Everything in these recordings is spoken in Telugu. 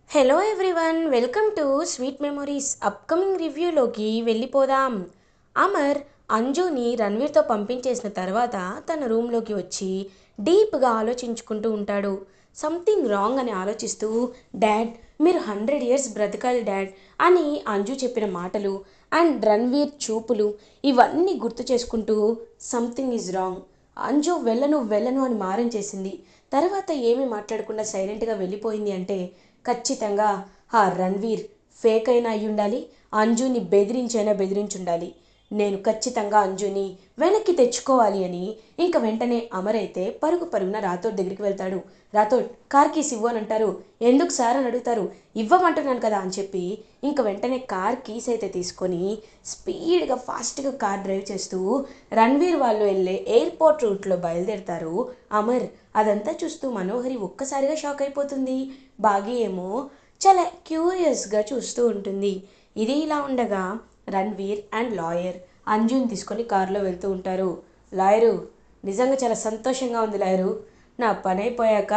Hello everyone, welcome to sweet memories. Upcoming రివ్యూలోకి వెళ్ళిపోదాం. అమర్ అంజుని రణ్వీర్తో పంపించేసిన తర్వాత తన రూమ్లోకి వచ్చి డీప్గా ఆలోచించుకుంటూ ఉంటాడు. సంథింగ్ రాంగ్ అని ఆలోచిస్తూ, డాడ్ మీరు 100 years బ్రతకాలి డాడ్ అని అంజు చెప్పిన మాటలు అండ్ రణ్వీర్ చూపులు ఇవన్నీ గుర్తు చేసుకుంటూ సంథింగ్ ఈజ్ రాంగ్, అంజు వెళ్ళను వెళ్ళను అని మారం చేసింది. తర్వాత ఏమీ మాట్లాడకుండా సైలెంట్గా వెళ్ళిపోయింది అంటే ఖచ్చితంగా ఆ రణ్వీర్ ఫేక్ అయినా అయి ఉండాలి, అంజుని బెదిరించైనా బెదిరించుండాలి. నేను ఖచ్చితంగా అంజుని వెనక్కి తెచ్చుకోవాలి అని ఇంక వెంటనే అమర్ అయితే పరుగు పరుగున రాథోడ్ దగ్గరికి వెళ్తాడు. రాథోడ్ కార్ కీస్ ఇవ్వు అని అంటారు. ఎందుకు సార్ అని అడుగుతారు. ఇవ్వమంటున్నాను కదా అని చెప్పి ఇంక వెంటనే కార్ కీస్ అయితే తీసుకొని స్పీడ్గా ఫాస్ట్గా కార్ డ్రైవ్ చేస్తూ రణ్వీర్ వాళ్ళు వెళ్ళే ఎయిర్పోర్ట్ రూట్లో బయలుదేరుతారు. అమర్ అదంతా చూస్తూ మనోహరి ఒక్కసారిగా షాక్ అయిపోతుంది. బాగి ఏమో చాలా క్యూరియస్గా చూస్తూ ఉంటుంది. ఇది ఇలా ఉండగా రణ్వీర్ అండ్ లాయర్ అంజుని తీసుకొని కారులో వెళ్తూ ఉంటారు. లాయరు, నిజంగా చాలా సంతోషంగా ఉంది లాయరు, నా పని అయిపోయాక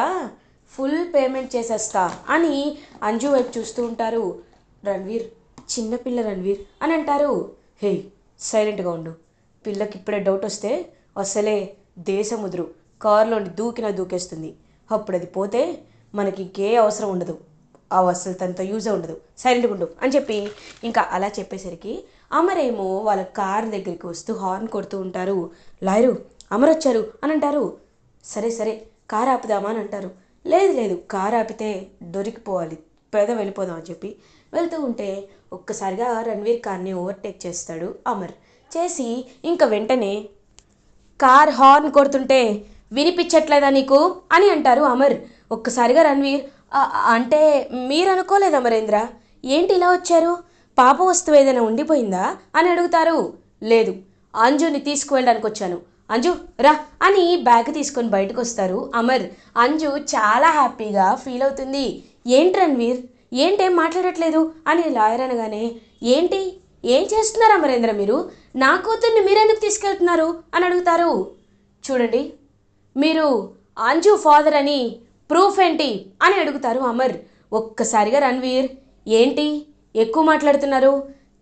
ఫుల్ పేమెంట్ చేసేస్తా అని అంజు వైపు చూస్తూ ఉంటారు. రణ్వీర్, చిన్నపిల్ల రణ్వీర్ అని అంటారు. హే, సైలెంట్గా ఉండు, పిల్లకి ఇప్పుడే డౌట్ వస్తే అసలే దేశముదురు కారులోని దూకేస్తుంది. అప్పుడు అది పోతే మనకి ఇంకే అవసరం ఉండదు, అసలు తనతో యూజే ఉండదు, సైలెంట్గా ఉండు అని చెప్పి ఇంకా అలా చెప్పేసరికి అమరేమో వాళ్ళ కార్ దగ్గరికి వస్తూ హార్న్ కొడుతూ ఉంటారు. లాయరు, అమర్ వచ్చారు అని అంటారు. సరే సరే కార్ ఆపుదామా అని అంటారు. లేదు లేదు, కార్ ఆపితే దొరికిపోవాలి, వెళ్ళిపోదాం అని చెప్పి వెళ్తూ ఉంటే ఒక్కసారిగా రణ్వీర్ కార్ని ఓవర్టేక్ చేస్తాడు అమర్. చేసి ఇంకా వెంటనే కార్ హార్న్ కొడుతుంటే వినిపించట్లేదా నీకు అని అంటారు అమర్. ఒక్కసారిగా రణ్వీర్ అంటే మీరు అనుకోలేదు అమరేంద్ర, ఏంటి ఇలా వచ్చారు, పాప వస్తువు ఏదైనా ఉండిపోయిందా అని అడుగుతారు. లేదు, అంజుని తీసుకువెళ్ళడానికి వచ్చాను, అంజు రా అని బ్యాగ్ తీసుకొని బయటకు వస్తారు అమర్. అంజు చాలా హ్యాపీగా ఫీల్ అవుతుంది. ఏంటి రణ్వీర్, ఏంటేం మాట్లాడట్లేదు అని లాయర్ అనగానే, ఏంటి ఏం చేస్తున్నారు అమరేంద్ర మీరు, నా కూతుర్ని మీరెందుకు తీసుకెళ్తున్నారు అని అడుగుతారు. చూడండి, మీరు అంజు ఫాదర్ అని ప్రూఫ్ ఏంటి అని అడుగుతారు అమర్. ఒక్కసారిగా రణ్వీర్, ఏంటి ఎక్కువ మాట్లాడుతున్నారు,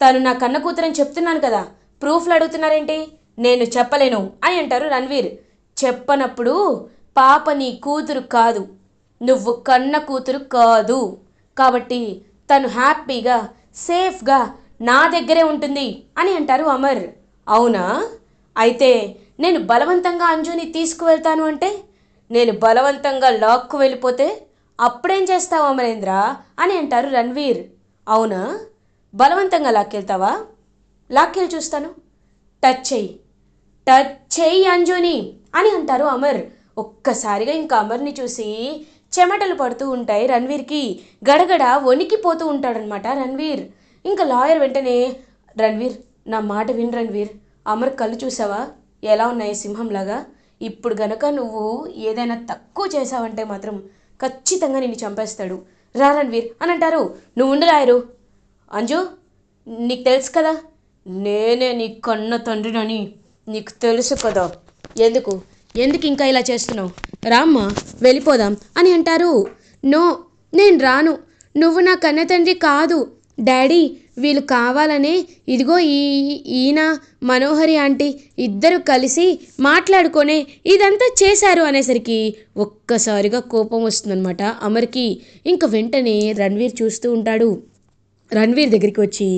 తను నా కన్న కూతురని చెప్తున్నాను కదా, ప్రూఫ్లు అడుగుతున్నారేంటి, నేను చెప్పలేను అని అంటారు రణ్వీర్. చెప్పనప్పుడు పాప నీ కూతురు కాదు, నువ్వు కన్న కూతురు కాదు, కాబట్టి తను హ్యాపీగా సేఫ్గా నా దగ్గరే ఉంటుంది అని అంటారు అమర్. అవునా, అయితే నేను బలవంతంగా అంజుని తీసుకువెళ్తాను అంటే, నేను బలవంతంగా లాక్కు వెళ్ళిపోతే అప్పుడేం చేస్తావు అమరేంద్ర అని అంటారు రణ్వీర్. అవునా, బలవంతంగా లాక్కెళ్తావా, లాక్కెళ్ళి చూస్తాను, టచ్ చెయ్యి, టచ్ చెయ్యి అంజుని అని అంటారు అమర్. ఒక్కసారిగా ఇంకా అమర్ని చూసి చెమటలు పడుతూ ఉంటాయి రణ్వీర్కి. గడగడ వణికిపోతూ ఉంటాడనమాట రణ్వీర్. ఇంకా లాయర్ వెంటనే, రణ్వీర్ నా మాట విన్ రణ్వీర్, అమర్ కళ్ళు చూసావా ఎలా ఉన్నాయి సింహంలాగా, ఇప్పుడు గనక నువ్వు ఏదైనా తక్కువ చేసావంటే మాత్రం ఖచ్చితంగా నిన్ను చంపేస్తాడు, రా రణ్వీర్ అని అంటారు. నువ్వు ఉండు లాయరు, అంజు నీకు తెలుసు కదా నేనే నీ కన్న తండ్రినని నీకు తెలుసు కదా, ఎందుకు ఎందుకు ఇంకా ఇలా చేస్తున్నావు, రామ్మా వెళ్ళిపోదాం అని అంటారు. నో, నేను రాను, నువ్వు నా కన్న తండ్రి కాదు డాడీ, వీళ్ళు కావాలనే ఇదిగో ఈయన మనోహరి ఆంటీ ఇద్దరు కలిసి మాట్లాడుకొనే ఇదంతా చేశారు అనేసరికి ఒక్కసారిగా కోపం వస్తుందన్నమాట అమర్కి. ఇంక వెంటనే రణ్వీర్ చూస్తూ ఉంటాడు. రణ్వీర్ దగ్గరికి వచ్చి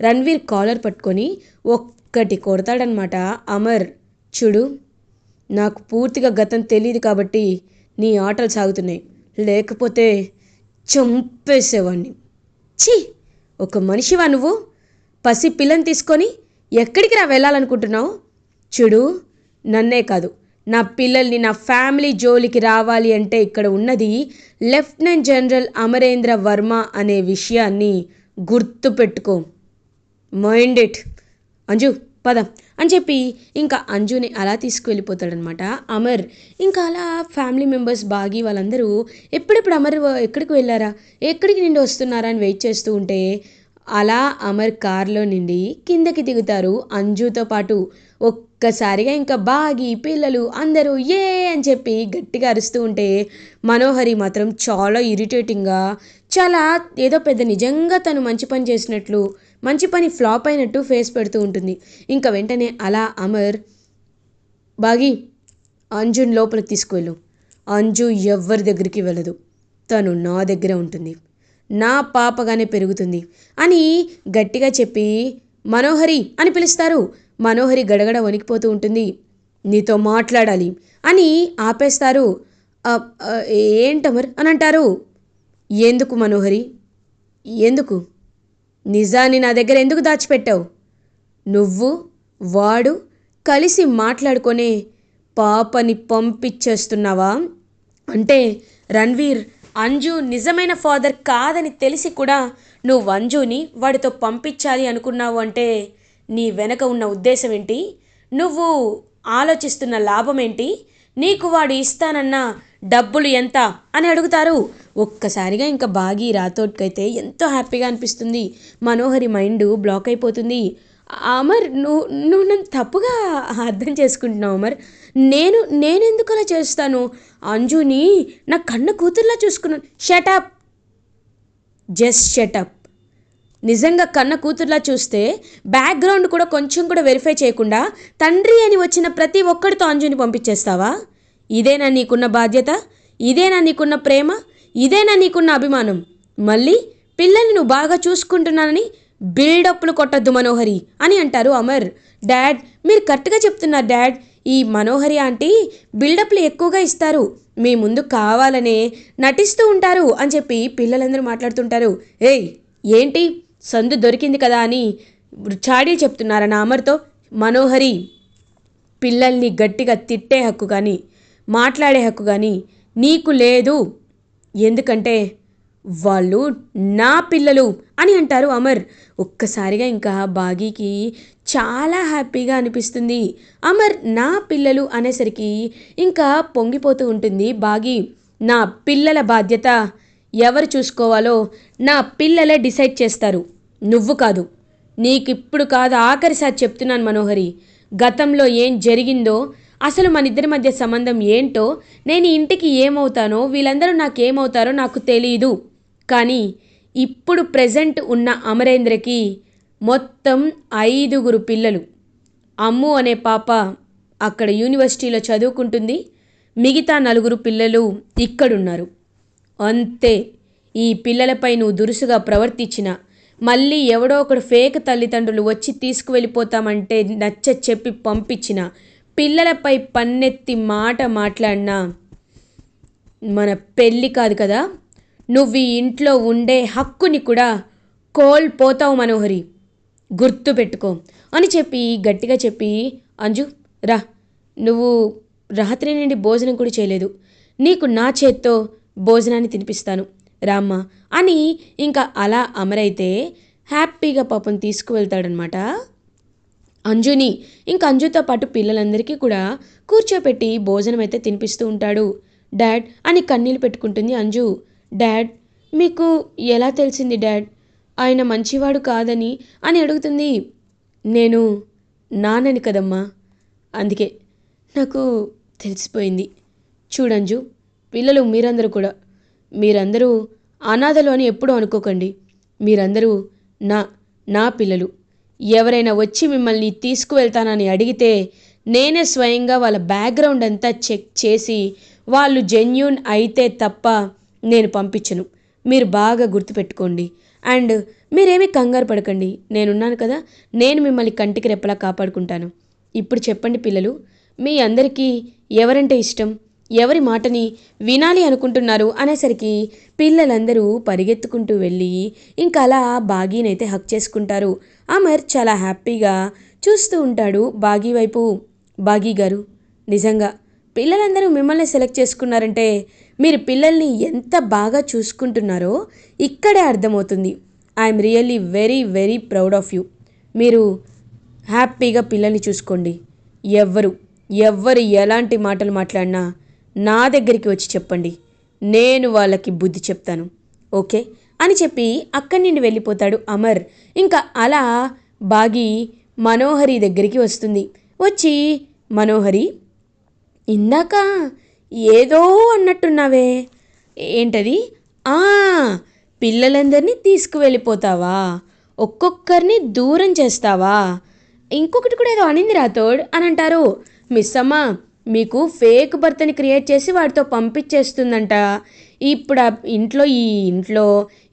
రణ్వీర్ కాలర్ పట్టుకొని ఒక్కటి కొడతాడనమాట అమర్. చూడు, నాకు పూర్తిగా గతం తెలియదు కాబట్టి నీ ఆటలు సాగుతున్నాయి, లేకపోతే చంపేసేవాడిని. ఛీ, ఒక మనిషివా నువ్వు, పసి పిల్లని తీసుకొని ఎక్కడికి రా వెళ్ళాలనుకుంటున్నావు, చూడు నన్నే కాదు నా పిల్లల్ని నా ఫ్యామిలీ జోలికి రావాలి అంటే ఇక్కడ ఉన్నది లెఫ్టినెంట్ జనరల్ అమరేంద్ర వర్మ అనే విషయాన్ని గుర్తుపెట్టుకో, మైండ్ ఇట్. అంజు పద అని చెప్పి ఇంకా అంజుని అలా తీసుకువెళ్ళిపోతాడనమాట అమర్. ఇంకా అలా ఫ్యామిలీ మెంబర్స్ బాగి వాళ్ళందరూ ఎప్పుడెప్పుడు అమర్ ఎక్కడికి వెళ్ళారా, ఎక్కడికి నుండి వస్తున్నారా అని వెయిట్ చేస్తూ ఉంటే అలా అమర్ కార్లో నుండి కిందకి దిగుతారు అంజుతో పాటు. ఒక్కసారిగా ఇంకా బాగి పిల్లలు అందరూ ఏ అని చెప్పి గట్టిగా అరుస్తూ ఉంటే మనోహరి మాత్రం చాలా ఇరిటేటింగ్గా చాలా ఏదో పెద్ద నిజంగా తను మంచి పని చేసినట్లు, మంచి పని ఫ్లాప్ అయినట్టు ఫేస్ పెడుతూ ఉంటుంది. ఇంకా వెంటనే అలా అమర్, బాగి అంజుని లోపలికి తీసుకువెళ్ళు. అంజు ఎవ్వరి దగ్గరికి వెళ్ళదు, తను నా దగ్గర ఉంటుంది, నా పాపగానే పెరుగుతుంది అని గట్టిగా చెప్పి మనోహరి అని పిలుస్తారు. మనోహరి గడగడ వణికిపోతూ ఉంటుంది. నీతో మాట్లాడాలి అని ఆపేస్తారు. ఏంటమర్ అని అంటారు. ఎందుకు మనోహరి, ఎందుకు? నిజాన్ని నా దగ్గర ఎందుకు దాచిపెట్టావు? నువ్వు వాడు కలిసి మాట్లాడుకొనే పాపని పంపించేస్తున్నావా? అంటే రణ్వీర్ అంజు నిజమైన ఫాదర్ కాదని తెలిసి కూడా నువ్వు అంజుని వాడితో పంపించాలి అనుకున్నావు అంటే నీ వెనక ఉన్న ఉద్దేశం ఏంటి? నువ్వు ఆలోచిస్తున్న లాభం ఏంటి? నీకు వాడు ఇస్తానన్న డబ్బులు ఎంత అని అడుగుతారు. ఒక్కసారిగా ఇంకా బాగి రాథోడ్కైతే ఎంతో హ్యాపీగా అనిపిస్తుంది. మనోహరి మైండ్ బ్లాక్ అయిపోతుంది. అమర్, నువ్వు నన్ను తప్పుగా అర్థం చేసుకుంటున్నావు అమర్. నేనెందుకు అలా చేస్తాను? అంజుని నా కన్న కూతుర్లా చూసుకున్నాను. Shut up, just shut up. నిజంగా కన్న కూతుర్లా చూస్తే బ్యాక్గ్రౌండ్ కూడా కొంచెం కూడా వెరిఫై చేయకుండా తండ్రి అని వచ్చిన ప్రతి ఒక్కడితో అంజుని పంపించేస్తావా? ఇదేనా నీకున్న బాధ్యత? ఇదేనా నీకున్న ప్రేమ? ఇదేనా నీకున్న అభిమానం? మళ్ళీ పిల్లల్ని నువ్వు బాగా చూసుకుంటున్నానని బిల్డప్లు కొట్టద్దు మనోహరి అని అంటారు అమర్. డాడ్, మీరు కరెక్ట్గా చెప్తున్నారు డాడ్. ఈ మనోహరి ఆంటీ బిల్డప్లు ఎక్కువగా ఇస్తారు, మీ ముందు కావాలనే నటిస్తూ ఉంటారు అని చెప్పి పిల్లలందరూ మాట్లాడుతుంటారు. ఏయ్, ఏంటి సందు దొరికింది కదా అని చాడీలు చెప్తున్నారా నా అమర్తో? మనోహరి, పిల్లల్ని గట్టిగా తిట్టే హక్కు కానీ మాట్లాడే హక్కు కానీ నీకు లేదు. ఎందుకంటే వాళ్ళు నా పిల్లలు అని అంటారు అమర్. ఒక్కసారిగా ఇంకా బాగీకి చాలా హ్యాపీగా అనిపిస్తుంది. అమర్ నా పిల్లలు అనేసరికి ఇంకా పొంగిపోతూ ఉంటుంది బాగి. నా పిల్లల బాధ్యత ఎవరు చూసుకోవాలో నా పిల్లలే డిసైడ్ చేస్తారు, నువ్వు కాదు. నీకిప్పుడు కాదు, ఆఖరిసారి చెప్తున్నాను మనోహరి. గతంలో ఏం జరిగిందో, అసలు మన ఇద్దరి మధ్య సంబంధం ఏంటో, నేను ఇంటికి ఏమవుతానో, వీళ్ళందరూ నాకేమవుతారో నాకు తెలీదు. కానీ ఇప్పుడు ప్రెజెంట్ ఉన్న అమరేంద్రకి మొత్తం 5 పిల్లలు. అమ్ము అనే పాప అక్కడ యూనివర్సిటీలో చదువుకుంటుంది, మిగతా 4 పిల్లలు ఇక్కడున్నారు. అంతే. ఈ పిల్లలపై నువ్వు దురుసుగా ప్రవర్తించిన, మళ్ళీ ఎవడో ఒకడు ఫేక్ తల్లిదండ్రులు వచ్చి తీసుకువెళ్ళిపోతామంటే నచ్చ చెప్పి పంపించిన, పిల్లలపై పన్నెత్తి మాట మాట్లాడినా మన పెళ్ళి కాదు కదా, నువ్వు ఈ ఇంట్లో ఉండే హక్కుని కూడా కోల్పోతావు మనోహరి, గుర్తుపెట్టుకో అని చెప్పి గట్టిగా చెప్పి, అంజు రా, నువ్వు రాత్రి నుండి భోజనం కూడా చేయలేదు, నీకు నా చేత్తో భోజనాన్ని తినిపిస్తాను రామ్మ అని ఇంకా అలా అమరైతే హ్యాపీగా పాపం తీసుకువెళ్తాడనమాట అంజుని. ఇంకా అంజుతో పాటు పిల్లలందరికీ కూడా కూర్చోపెట్టి భోజనం అయితే తినిపిస్తూ ఉంటాడు. డాడ్ అని కన్నీళ్ళు పెట్టుకుంటుంది అంజు. డాడ్, మీకు ఎలా తెలిసింది డాడ్ ఆయన మంచివాడు కాదని అని అడుగుతుంది. నేను నాన్నని కదమ్మా, అందుకే నాకు తెలిసిపోయింది. చూడంజు, పిల్లలు మీరందరూ అనాథలు అని ఎప్పుడూ అనుకోకండి. మీరందరూ నా పిల్లలు. ఎవరైనా వచ్చి మిమ్మల్ని తీసుకువెళ్తానని అడిగితే నేనే స్వయంగా వాళ్ళ బ్యాక్గ్రౌండ్ అంతా చెక్ చేసి వాళ్ళు జెన్యూన్ అయితే తప్ప నేను పంపించను. మీరు బాగా గుర్తుపెట్టుకోండి. అండ్ మీరేమీ కంగారు పడకండి, నేనున్నాను కదా, నేను మిమ్మల్ని కంటికి రెప్పలా కాపాడుకుంటాను. ఇప్పుడు చెప్పండి పిల్లలు, మీ అందరికీ ఎవరంటే ఇష్టం, ఎవరి మాటని వినాలి అనుకుంటున్నారు అనేసరికి పిల్లలందరూ పరిగెత్తుకుంటూ వెళ్ళి ఇంకా అలా బాగీనైతే హక్ చేసుకుంటారు. అమర్ చాలా హ్యాపీగా చూస్తూ ఉంటాడు బాగీ వైపు. బాగీ గారు, నిజంగా పిల్లలందరూ మిమ్మల్ని సెలెక్ట్ చేసుకున్నారంటే మీరు పిల్లల్ని ఎంత బాగా చూసుకుంటున్నారో ఇక్కడే అర్థమవుతుంది. I'm really very very proud of you. మీరు హ్యాపీగా పిల్లల్ని చూసుకోండి. ఎవ్వరు ఎలాంటి మాటలు మాట్లాడినా నా దగ్గరికి వచ్చి చెప్పండి, నేను వాళ్ళకి బుద్ధి చెప్తాను, ఓకే అని చెప్పి అక్కడి నుండి వెళ్ళిపోతాడు అమర్. ఇంకా అలా బాగి మనోహరి దగ్గరికి వస్తుంది. వచ్చి, మనోహరి, ఇందాక ఏదో అన్నట్టున్నావే, ఏంటది? పిల్లలందరినీ తీసుకువెళ్ళిపోతావా? ఒక్కొక్కరిని దూరం చేస్తావా? ఇంకొకటి కూడా ఏదో అనింది రాథోడ్ అని అంటారు. మిస్ అమ్మ మీకు ఫేక్ బర్త్ని క్రియేట్ చేసి వాడితో పంపించేస్తుందంట. ఇప్పుడు ఈ ఇంట్లో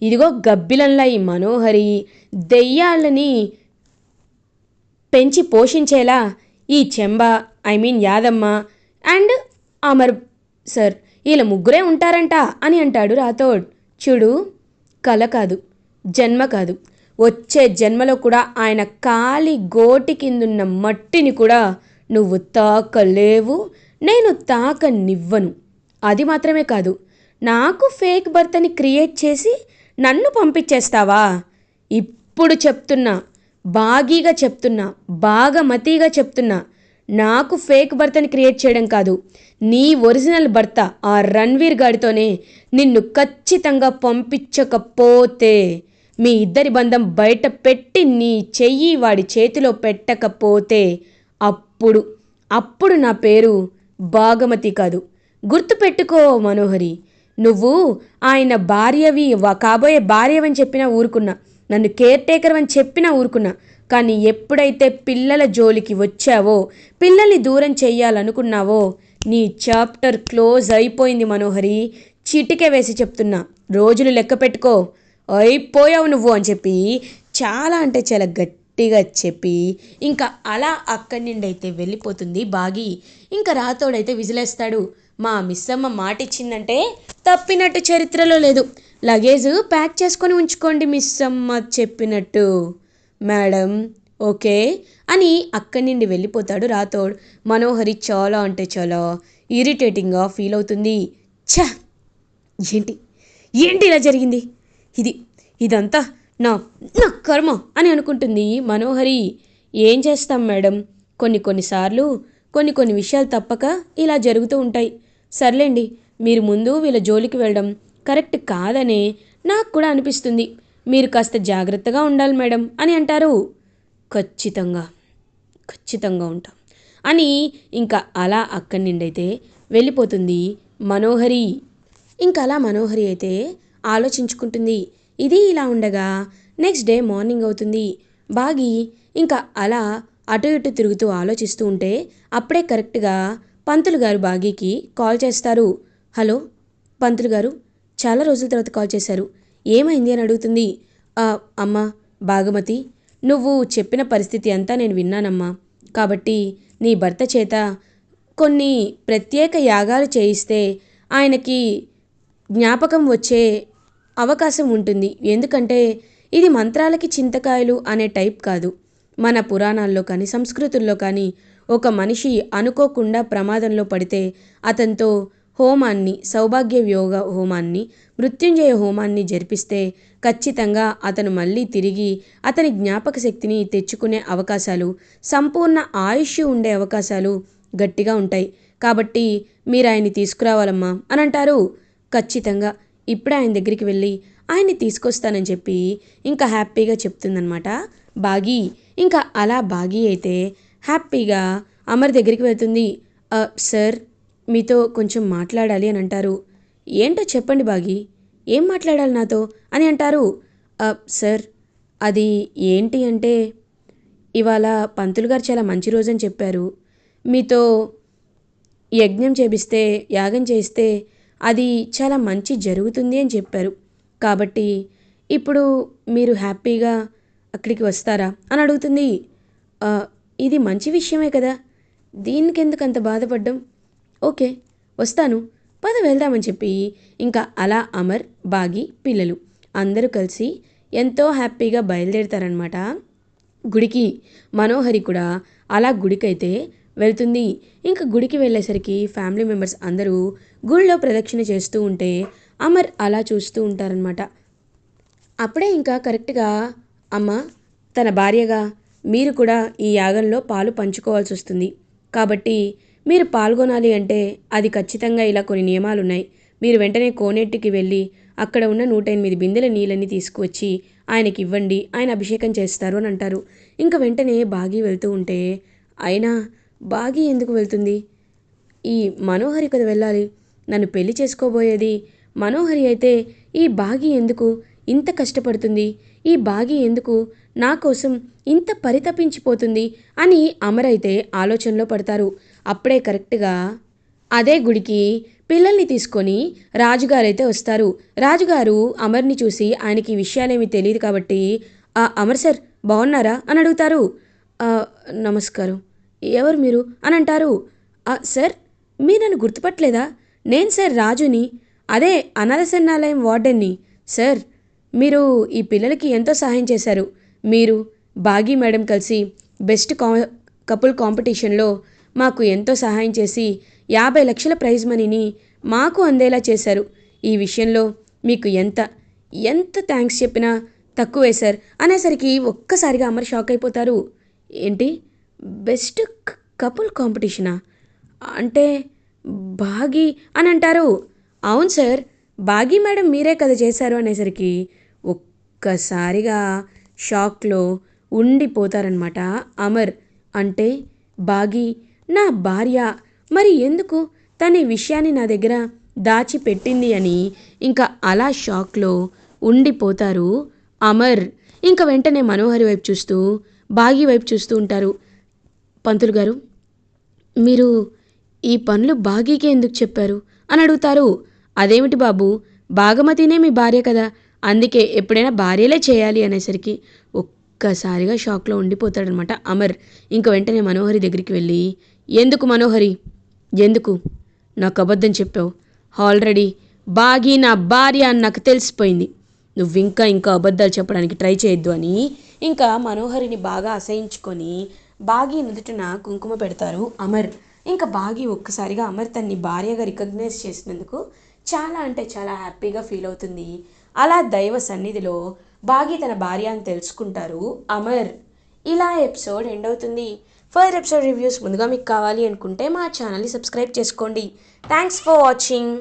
ఇదిగో గబ్బిలంలా ఈ మనోహరి దెయ్యాలని పెంచి పోషించేలా ఈ చెంబ యాదమ్మ అండ్ అమర్ సార్ వీళ్ళ ముగ్గురే ఉంటారంట అని అంటాడు రాథోడ్. చూడు, కల కాదు, జన్మ కాదు, వచ్చే జన్మలో కూడా ఆయన కాలి గోటి కిందున్న మట్టిని కూడా నువ్వు తాకలేవు, నేను తాకనివ్వను. అది మాత్రమే కాదు, నాకు ఫేక్ బర్త్ అని క్రియేట్ చేసి నన్ను పంపించేస్తావా? ఇప్పుడు చెప్తున్నా, బాగీగా చెప్తున్నా, బాగా మతీగా చెప్తున్నా, నాకు ఫేక్ బర్త్ని క్రియేట్ చేయడం కాదు, నీ ఒరిజినల్ భర్త ఆ రణ్వీర్ గాడితోనే నిన్ను ఖచ్చితంగా పంపించకపోతే, మీ ఇద్దరి బంధం బయట పెట్టి నీ చెయ్యి వాడి చేతిలో పెట్టకపోతే అప్పుడు నా పేరు భాగమతి కాదు. గుర్తుపెట్టుకో మనోహరి, నువ్వు ఆయన భార్యవి, కాబోయే భార్యవని చెప్పినా ఊరుకున్నా, నన్ను కేర్ టేకర్ అని చెప్పినా ఊరుకున్నా. కానీ ఎప్పుడైతే పిల్లల జోలికి వచ్చావో, పిల్లల్ని దూరం చెయ్యాలనుకున్నావో, నీ చాప్టర్ క్లోజ్ అయిపోయింది మనోహరి. చిటికే వేసి చెప్తున్నా, రోజులు లెక్క పెట్టుకో, అయిపోయావు నువ్వు అని చెప్పి చాలా అంటే చాలా గట్టిగా చెప్పి ఇంకా అలా అక్కడి నుండి అయితే వెళ్ళిపోతుంది బాగి. ఇంకా రాథోడైతే విజిలేస్తాడు. మా మిస్సమ్మ మాట ఇచ్చిందంటే తప్పినట్టు చరిత్రలో లేదు. లగేజ్ ప్యాక్ చేసుకొని ఉంచుకోండి మిస్సమ్మ చెప్పినట్టు. మేడం ఓకే అని అక్కడి నుండి వెళ్ళిపోతాడు రాథోడ్. మనోహరి చాలా అంటే చాలా ఇరిటేటింగ్గా ఫీల్ అవుతుంది. ఛ, ఏంటి ఏంటి ఇలా జరిగింది, ఇదంతా నా నా కర్మ అని అనుకుంటుంది మనోహరి. ఏం చేస్తాం మేడం, కొన్నిసార్లు కొన్ని విషయాలు తప్పక ఇలా జరుగుతూ ఉంటాయి. సర్లేండి, మీరు ముందు వీళ్ళ జోలికి వెళ్ళడం కరెక్ట్ కాదనే నాకు కూడా అనిపిస్తుంది. మీరు కాస్త జాగ్రత్తగా ఉండాలి మేడం అని అంటారు. ఖచ్చితంగా ఉంటాం అని ఇంకా అలా అక్కడి నుండి అయితే వెళ్ళిపోతుంది మనోహరి. ఇంకా అలా మనోహరి అయితే ఆలోచించుకుంటుంది. ఇది ఇలా ఉండగా నెక్స్ట్ డే మార్నింగ్ అవుతుంది. బాగి ఇంకా అలా అటు ఇటు తిరుగుతూ ఆలోచిస్తూ ఉంటే అప్పుడే కరెక్ట్గా పంతులు గారు బాగీకి కాల్ చేస్తారు. హలో పంతులు గారు, చాలా రోజుల తర్వాత కాల్ చేశారు, ఏమైంది అని అడుగుతుంది. అమ్మా భాగమతి, నువ్వు చెప్పిన పరిస్థితి అంతా నేను విన్నానమ్మా. కాబట్టి నీ భర్త చేత కొన్ని ప్రత్యేక యాగాలు చేయిస్తే ఆయనకి జ్ఞాపకం వచ్చే అవకాశం ఉంటుంది. ఎందుకంటే ఇది మంత్రాలకి చింతకాయలు అనే టైప్ కాదు. మన పురాణాల్లో కానీ సంస్కృతుల్లో కానీ ఒక మనిషి అనుకోకుండా ప్రమాదంలో పడితే అతనితో హోమాన్ని, సౌభాగ్య యోగ హోమాన్ని, మృత్యుంజయ హోమాన్ని జరిపిస్తే ఖచ్చితంగా అతను మళ్ళీ తిరిగి అతని జ్ఞాపక శక్తిని తెచ్చుకునే అవకాశాలు, సంపూర్ణ ఆయుష్ ఉండే అవకాశాలు గట్టిగా ఉంటాయి. కాబట్టి మీరు ఆయన్ని తీసుకురావాలమ్మా అని అంటారు. ఖచ్చితంగా ఇప్పుడే ఆయన దగ్గరికి వెళ్ళి ఆయన్ని తీసుకొస్తానని చెప్పి ఇంకా హ్యాపీగా చెప్తుందనమాట బాగి. ఇంకా అలా బాగి అయితే హ్యాపీగా అమర్ దగ్గరికి వెళ్తుంది. సార్ మీతో కొంచెం మాట్లాడాలి అని అంటారు. ఏంటో చెప్పండి బాగి, ఏం మాట్లాడాలి నాతో అని అంటారు. సార్ అది ఏంటి అంటే, ఇవాళ పంతులు గారు చాలా మంచి రోజని చెప్పారు. మీతో యాగం చేస్తే అది చాలా మంచి జరుగుతుంది అని చెప్పారు. కాబట్టి ఇప్పుడు మీరు హ్యాపీగా అక్కడికి వస్తారా అని అడుగుతుంది. ఇది మంచి విషయమే కదా, దీనికి ఎందుకు అంత బాధపడ్డం? ఓకే వస్తాను, పద వెళ్దామని చెప్పి ఇంకా అలా అమర్, బాగి, పిల్లలు అందరూ కలిసి ఎంతో హ్యాపీగా బయలుదేరుతారనమాట గుడికి. మనోహరి కూడా అలా గుడికైతే వెళ్తుంది. ఇంకా గుడికి వెళ్ళేసరికి ఫ్యామిలీ మెంబర్స్ అందరూ గుడిలో ప్రదక్షిణ చేస్తూ ఉంటే అమర్ అలా చూస్తూ ఉంటారనమాట. అప్పుడే ఇంకా కరెక్ట్గా అమ్మ, తన భార్యగా మీరు కూడా ఈ యాగంలో పాలు పంచుకోవాల్సి వస్తుంది. కాబట్టి మీరు పాల్గొనాలి అంటే అది ఖచ్చితంగా ఇలా కొన్ని నియమాలు ఉన్నాయి. మీరు వెంటనే కోనేటికి వెళ్ళి అక్కడ ఉన్న 108 బిందెల నీళ్ళని తీసుకువచ్చి ఆయనకి ఇవ్వండి, ఆయన అభిషేకం చేస్తారు అని అంటారు. ఇంకా వెంటనే బాగి వెళ్తూ ఉంటే, అయినా బాగి ఎందుకు వెళ్తుంది, ఈ మనోహరి కదా వెళ్ళాలి, నన్ను పెళ్లి చేసుకోబోయేది మనోహరి అయితే ఈ బాగి ఎందుకు, ఇంత కష్టపడుతుంది? ఈ బాగి ఎందుకు నా కోసం ఇంత పరితపించిపోతుంది అని అమర్ అయితే ఆలోచనలో పడతారు. అప్పుడే కరెక్ట్గా అదే గుడికి పిల్లల్ని తీసుకొని రాజుగారైతే వస్తారు. రాజుగారు అమర్ని చూసి ఆయనకి ఈ విషయాలేమీ తెలియదు కాబట్టి అమర్ సార్ బాగున్నారా అని అడుగుతారు. "ఆ, నమస్కారం. ఎవరు మీరు అని అంటారు. సార్ మీరు నన్ను గుర్తుపట్టలేదా? నేను సార్ రాజుని, అదే అనాథ శరణాలయం వార్డెన్ని. సార్ మీరు ఈ పిల్లలకి ఎంతో సహాయం చేశారు. మీరు బాగీ మేడం కలిసి బెస్ట్ కపుల్ కాంపిటీషన్లో మాకు ఎంతో సహాయం చేసి 50 లక్షల ప్రైజ్ మనీని మాకు అందేలా చేశారు. ఈ విషయంలో మీకు ఎంత ఎంత థ్యాంక్స్ చెప్పినా తక్కువే సార్ అనేసరికి ఒక్కసారిగా అమర్ షాక్ అయిపోతారు. ఏంటి బెస్ట్ కపుల్ కాంపిటీషనా? అంటే బాగీ అని అంటారు. అవును సార్, బాగీ మేడం మీరే కదా చేశారు అనేసరికి ఒక్కసారిగా షాక్లో ఉండిపోతారనమాట అమర్. అంటే బాగీ నా భార్య, మరి ఎందుకు తన ఈ విషయాన్ని నా దగ్గర దాచిపెట్టింది అని ఇంకా అలా షాక్లో ఉండిపోతారు అమర్. ఇంకా వెంటనే మనోహరి వైపు చూస్తూ బాగీ వైపు చూస్తూ ఉంటారు. పంతులు గారు, మీరు ఈ పనులు బాగీకే ఎందుకు చెప్పారు అని అడుగుతారు. అదేమిటి బాబు, భాగమతినే మీ భార్య కదా, అందుకే ఎప్పుడైనా భార్యలే చేయాలి అనేసరికి ఒక్కసారిగా షాక్లో ఉండిపోతాడనమాట అమర్. ఇంక వెంటనే మనోహరి దగ్గరికి వెళ్ళి, ఎందుకు మనోహరి, ఎందుకు నాకు అబద్ధం చెప్పావు? ఆల్రెడీ బాగీ నా భార్య అని నాకు తెలిసిపోయింది. నువ్వు ఇంకా అబద్ధాలు చెప్పడానికి ట్రై చేయొద్దు అని ఇంకా మనోహరిని బాగా అసహించుకొని బాగీ నుదుటిన కుంకుమ పెడతారు అమర్. ఇంకా బాగీ ఒక్కసారిగా అమర్ తన్ని భార్యగా రికగ్నైజ్ చేసినందుకు చాలా అంటే చాలా హ్యాపీగా ఫీల్ అవుతుంది. అలా దైవ సన్నిధిలో బాగీ తన భార్య అని తెలుసుకుంటారు అమర్. ఇలా ఎపిసోడ్ ఎండ్ అవుతుంది. ఫర్దర్ ఎపిసోడ్ రివ్యూస్ ముందుగా మీకు కావాలి అనుకుంటే మా ఛానల్ని సబ్స్క్రైబ్ చేసుకోండి. Thanks for watching.